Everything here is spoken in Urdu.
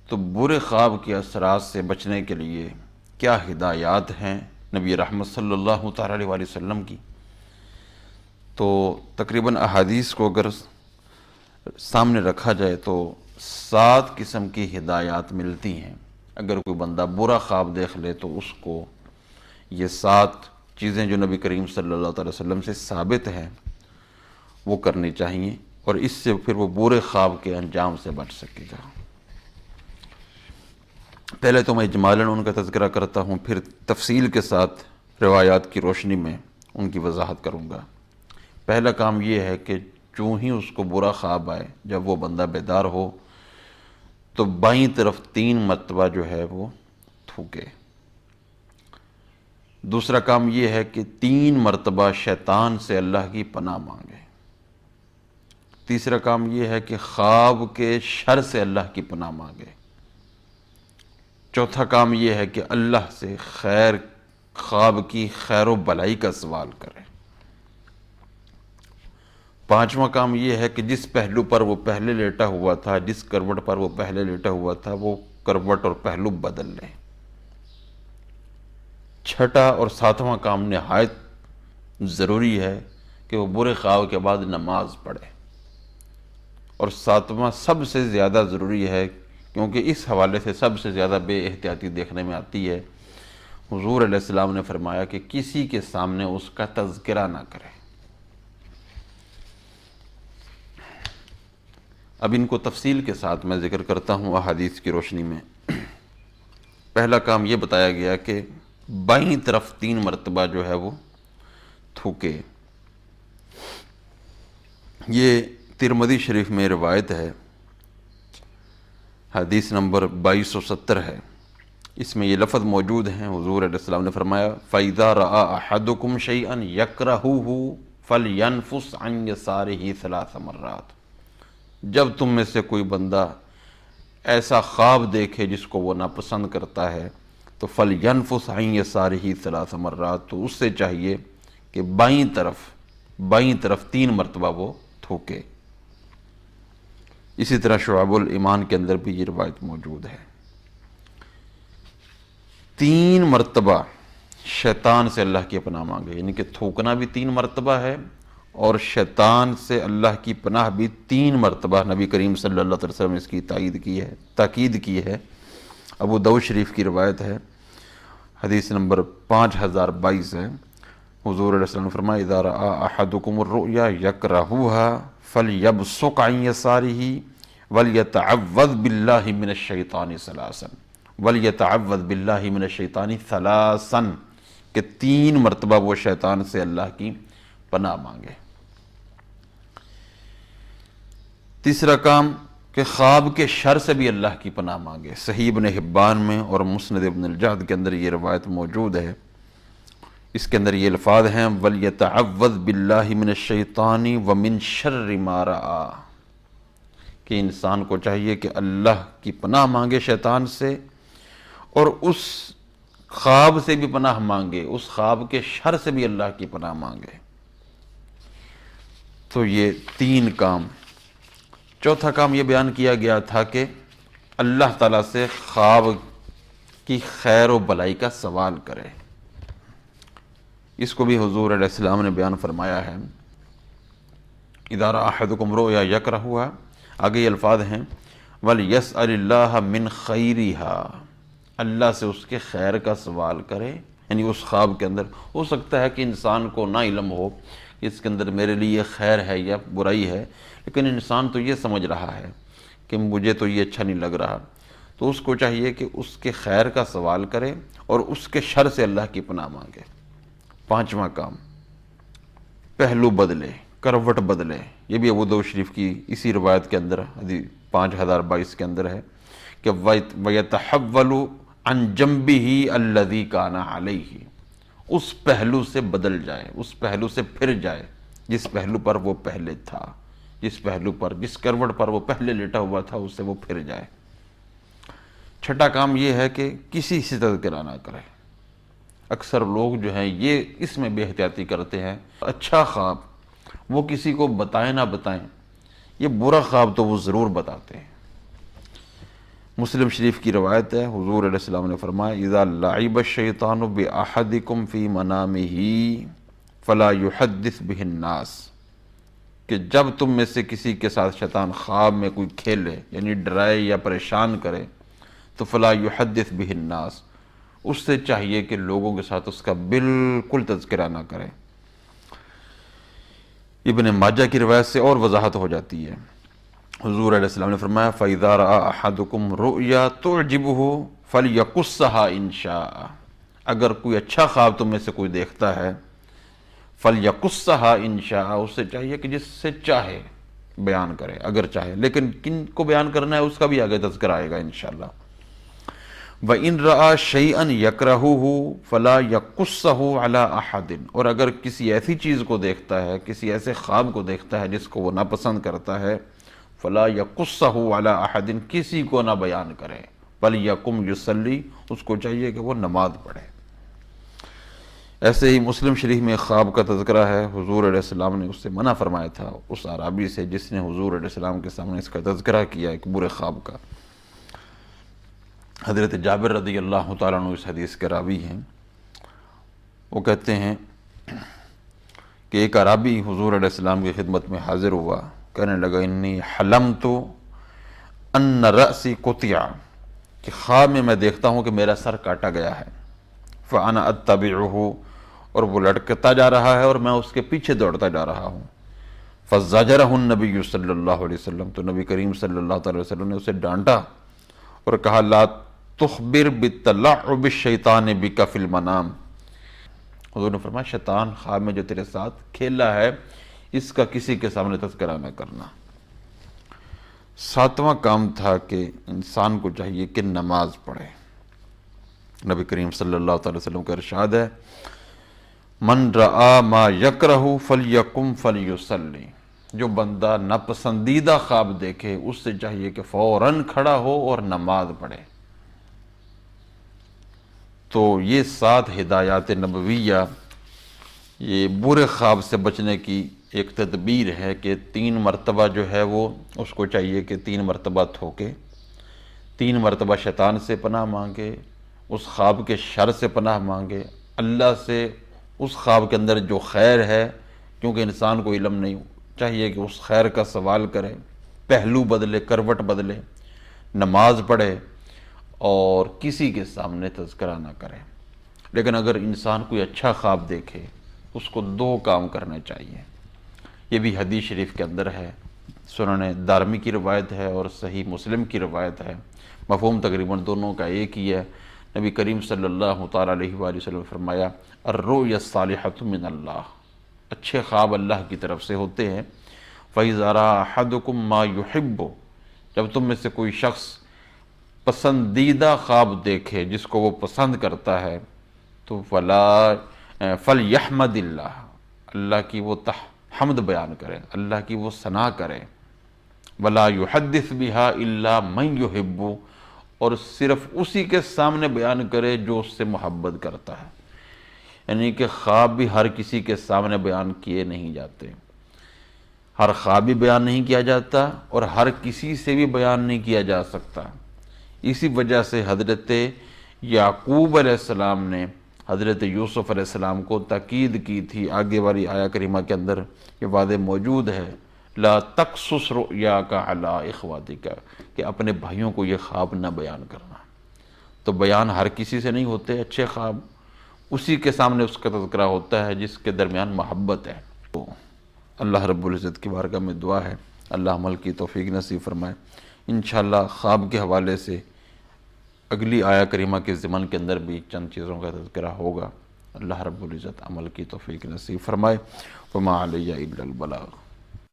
تو برے خواب کے اثرات سے بچنے کے لیے کیا ہدایات ہیں نبی رحمت صلی اللہ تعالیٰ علیہ وآلہ وسلم کی؟ تو تقریباً احادیث کو اگر سامنے رکھا جائے تو 7 قسم کی ہدایات ملتی ہیں۔ اگر کوئی بندہ برا خواب دیکھ لے تو اس کو یہ 7 چیزیں جو نبی کریم صلی اللہ علیہ وسلم سے ثابت ہیں وہ کرنی چاہیے، اور اس سے پھر وہ برے خواب کے انجام سے بچ سکے گا۔ پہلے تو میں اجمالاً ان کا تذکرہ کرتا ہوں، پھر تفصیل کے ساتھ روایات کی روشنی میں ان کی وضاحت کروں گا۔ پہلا کام یہ ہے کہ چوں ہی اس کو برا خواب آئے، جب وہ بندہ بیدار ہو تو بائیں طرف 3 مرتبہ جو ہے وہ تھوکے۔ دوسرا کام یہ ہے کہ 3 مرتبہ شیطان سے اللہ کی پناہ مانگے۔ تیسرا کام یہ ہے کہ خواب کے شر سے اللہ کی پناہ مانگے۔ چوتھا کام یہ ہے کہ اللہ سے خواب کی خیر و بلائی کا سوال کرے۔ 5واں کام یہ ہے کہ جس پہلو پر وہ پہلے لیٹا ہوا تھا، جس کروٹ پر وہ پہلے لیٹا ہوا تھا، وہ کروٹ اور پہلو بدل لے۔ 6واں اور 7واں کام نہایت ضروری ہے کہ وہ برے خواب کے بعد نماز پڑھے، اور 7واں سب سے زیادہ ضروری ہے، کیونکہ اس حوالے سے سب سے زیادہ بے احتیاطی دیکھنے میں آتی ہے۔ حضور علیہ السلام نے فرمایا کہ کسی کے سامنے اس کا تذکرہ نہ کرے۔ اب ان کو تفصیل کے ساتھ میں ذکر کرتا ہوں احادیث کی روشنی میں۔ پہلا کام یہ بتایا گیا کہ بائیں طرف 3 مرتبہ جو ہے وہ تھوکے۔ یہ ترمذی شریف میں روایت ہے، حدیث نمبر 2270 ہے۔ اس میں یہ لفظ موجود ہیں، حضور علیہ السلام نے فرمایا فَإِذَا رَأَى أَحَدُكُمْ شَيْئًا يَكْرَهُهُ فَلْيَنْفُسْ عَنْ يَسَارِهِ 3 مرات۔ جب تم میں سے کوئی بندہ ایسا خواب دیکھے جس کو وہ ناپسند کرتا ہے تو فَلْيَنْفُسْ عَنْ يَسَارِهِ 3 مرات، تو اس سے چاہیے کہ بائیں طرف 3 مرتبہ وہ تھوکے۔ اسی طرح شعب الایمان کے اندر بھی یہ روایت موجود ہے۔ 3 مرتبہ شیطان سے اللہ کی پناہ مانگے، یعنی کہ تھوکنا بھی 3 مرتبہ ہے، اور شیطان سے اللہ کی پناہ بھی 3 مرتبہ نبی کریم صلی اللہ علیہ وسلم نے اس کی تاکید کی ہے۔ ابو داؤد شریف کی روایت ہے، حدیث نمبر 5022 ہے۔ حضور علیہ السلام نے فرمایا اذا رأى احدكم الرؤيا يكرهها فليبصق عن يساره وليتعوذ بالله من الشيطان 3 وليتعوذ بالله من الشيطان 3 کہ 3 مرتبہ وہ شیطان سے اللہ کی پناہ مانگے۔ تیسرا کام کہ خواب کے شر سے بھی اللہ کی پناہ مانگے۔ صحیح ابن حبان میں اور مسند ابن الجعد کے اندر یہ روایت موجود ہے۔ اس کے اندر یہ الفاظ ہیں وَلْيَتَعَوَّذْ بِاللَّهِ مِنَ الشَّيْطَانِ وَمِنْ شَرِّ مَا رَآ، کہ انسان کو چاہیے کہ اللہ کی پناہ مانگے شیطان سے، اور اس خواب سے بھی پناہ مانگے، اس خواب کے شر سے بھی اللہ کی پناہ مانگے۔ تو یہ 3 کام۔ چوتھا کام یہ بیان کیا گیا تھا کہ اللہ تعالیٰ سے خواب کی خیر و بلائی کا سوال کرے۔ اس کو بھی حضور علیہ السلام نے بیان فرمایا ہے، اذا رأى احدكم رؤيا يكرهها، آگے یہ الفاظ ہیں وَلْيَسْأَلِ اللَّهَ مِنْ خَيْرِهَا، اللہ سے اس کے خیر کا سوال کرے۔ یعنی اس خواب کے اندر ہو سکتا ہے کہ انسان کو نہ علم ہو کہ اس کے اندر میرے لیے خیر ہے یا برائی ہے، لیکن انسان تو یہ سمجھ رہا ہے کہ مجھے تو یہ اچھا نہیں لگ رہا، تو اس کو چاہیے کہ اس کے خیر کا سوال کرے اور اس کے شر سے اللہ کی پناہ مانگے۔ 5واں کام پہلو بدلے، کروٹ بدلے۔ یہ بھی ابو داؤد شریف کی اسی روایت کے اندر 5022 کے اندر ہے کہ وَيَتَحَوَّلُ عَنْ جَنْبِهِ الَّذِي كَانَ عَلَيْهِ، اس پہلو سے بدل جائے، اس پہلو سے پھر جائے جس پہلو پر وہ پہلے تھا، جس پہلو پر، جس کروٹ پر وہ پہلے لیٹا ہوا تھا اس سے وہ پھر جائے۔ 6واں کام یہ ہے کہ کسی سے تذکرہ نہ کرے۔ اکثر لوگ جو ہیں یہ اس میں بے احتیاطی کرتے ہیں، اچھا خواب وہ کسی کو بتائیں نہ بتائیں، یہ برا خواب تو وہ ضرور بتاتے ہیں۔ مسلم شریف کی روایت ہے، حضور علیہ السلام نے فرمایا اذا لعب الشیطان باحدکم فی منامہ فلا یحدث به الناس، کہ جب تم میں سے کسی کے ساتھ شیطان خواب میں کوئی کھیلے، یعنی ڈرائے یا پریشان کرے، تو فلا یحدث به الناس، اس سے چاہیے کہ لوگوں کے ساتھ اس کا بالکل تذکرہ نہ کرے۔ ابن ماجہ کی روایت سے اور وضاحت ہو جاتی ہے، حضور علیہ السلام نے فرمایا فَإِذَا رَأَى أَحَدُكُمْ رُؤْيَا تُعْجِبُهُ فَلْيَقُصَّهَا إِنْ شَاءَ، اگر کوئی اچھا خواب تم میں سے کوئی دیکھتا ہے فَلْيَقُصَّهَا إِنْ شَاءَ، اس سے چاہیے کہ جس سے چاہے بیان کرے اگر چاہے، لیکن کن کو بیان کرنا ہے اس کا بھی آگے تذکرہ آئے گا انشاءاللہ۔ وَإِنْ رَأَى شَيْئًا يَكْرَهُهُ فَلَا يَقُصَّهُ عَلَىٰ أَحَدٍ، اور اگر کسی ایسی چیز کو دیکھتا ہے، کسی ایسے خواب کو دیکھتا ہے جس کو وہ ناپسند کرتا ہے، فلا یقصہ علی احد، کسی کو نہ بیان کرے، بل یقم یصلی، اس کو چاہیے کہ وہ نماز پڑھے۔ ایسے ہی مسلم شریف میں خواب کا تذکرہ ہے، حضور علیہ السلام نے اس سے منع فرمایا تھا، اس اعرابی سے جس نے حضور علیہ السلام کے سامنے اس کا تذکرہ کیا ایک برے خواب کا۔ حضرت جابر رضی اللہ تعالیٰ عنہ اس حدیث کے راوی ہیں، وہ کہتے ہیں کہ ایک اعرابی حضور علیہ السلام کی خدمت میں حاضر ہوا، کہنے لگا انی حلمت ان رأسی قطع، کہ خواب میں دیکھتا ہوں کہ میرا سر کاٹا گیا ہے، فانا اتبعہ، اور وہ لٹکتا جا رہا ہے اور میں اس کے پیچھے دوڑتا جا رہا ہوں، فزجرہ النبی صلی اللہ علیہ وسلم، تو نبی کریم صلی اللہ علیہ وسلم نے اسے ڈانٹا اور کہا لا تخبر بتلعب الشیطان بک فی المنام، حضور نے فرمایا شیطان خواب میں جو تیرے ساتھ کھیلا ہے اس کا کسی کے سامنے تذکرہ نہ کرنا۔ ساتواں کام تھا کہ انسان کو چاہیے کہ نماز پڑھے۔ نبی کریم صلی اللہ علیہ وسلم کا ارشاد ہے من رآ ما یکرہ فلیقم فلیصلی، جو بندہ ناپسندیدہ خواب دیکھے اس سے چاہیے کہ فوراً کھڑا ہو اور نماز پڑھے۔ تو یہ 7 ہدایات نبویہ، یہ برے خواب سے بچنے کی ایک تدبیر ہے کہ 3 مرتبہ جو ہے وہ اس کو چاہیے کہ 3 مرتبہ تھوکے، 3 مرتبہ شیطان سے پناہ مانگے، اس خواب کے شر سے پناہ مانگے، اللہ سے اس خواب کے اندر جو خیر ہے، کیونکہ انسان کو علم نہیں، چاہیے کہ اس خیر کا سوال کرے، پہلو بدلے، کروٹ بدلے، نماز پڑھے اور کسی کے سامنے تذکرہ نہ کرے۔ لیکن اگر انسان کوئی اچھا خواب دیکھے اس کو 2 کام کرنے چاہیے، یہ بھی حدیث شریف کے اندر ہے، سنن دارمی کی روایت ہے اور صحیح مسلم کی روایت ہے، مفہوم تقریباً دونوں کا ایک ہی ہے۔ نبی کریم صلی اللہ تعالیٰ علیہ وآلہ وسلم نے فرمایا الرؤیا الصالحۃ من اللہ، اچھے خواب اللہ کی طرف سے ہوتے ہیں۔ فَإِذَا رَأَى أَحَدُكُم مَّا يُحِبُّ، جب تم میں سے کوئی شخص پسندیدہ خواب دیکھے جس کو وہ پسند کرتا ہے، تو فَلْيَحْمَدِ اللَّهَ، اللہ کی وہ حمد بیان کرے، اللہ کی وہ ثنا کرے، وَلَا يُحَدِّثْ بِهَا إِلَّا مَن يُحِبُّ، اور صرف اسی کے سامنے بیان کرے جو اس سے محبت کرتا ہے۔ یعنی کہ خواب بھی ہر کسی کے سامنے بیان کیے نہیں جاتے، ہر خواب بھی بیان نہیں کیا جاتا اور ہر کسی سے بھی بیان نہیں کیا جا سکتا۔ اسی وجہ سے حضرت یعقوب علیہ السلام نے حضرت یوسف علیہ السلام کو تاکید کی تھی، آگے والی آیہ کریمہ کے اندر یہ وعدے موجود ہے لا تقصص رؤیاک علی اخواتک، کہ اپنے بھائیوں کو یہ خواب نہ بیان کرنا۔ تو بیان ہر کسی سے نہیں ہوتے اچھے خواب، اسی کے سامنے اس کا تذکرہ ہوتا ہے جس کے درمیان محبت ہے۔ تو اللہ رب العزت کی بارگاہ میں دعا ہے اللہ عمل کی توفیق نصیب فرمائے۔ انشاءاللہ خواب کے حوالے سے اگلی آیہ کریمہ کے ضمن کے اندر بھی چند چیزوں کا تذکرہ ہوگا۔ اللہ رب العزت عمل کی توفیق نصیب فرمائے۔ وما علی الا البلاغ۔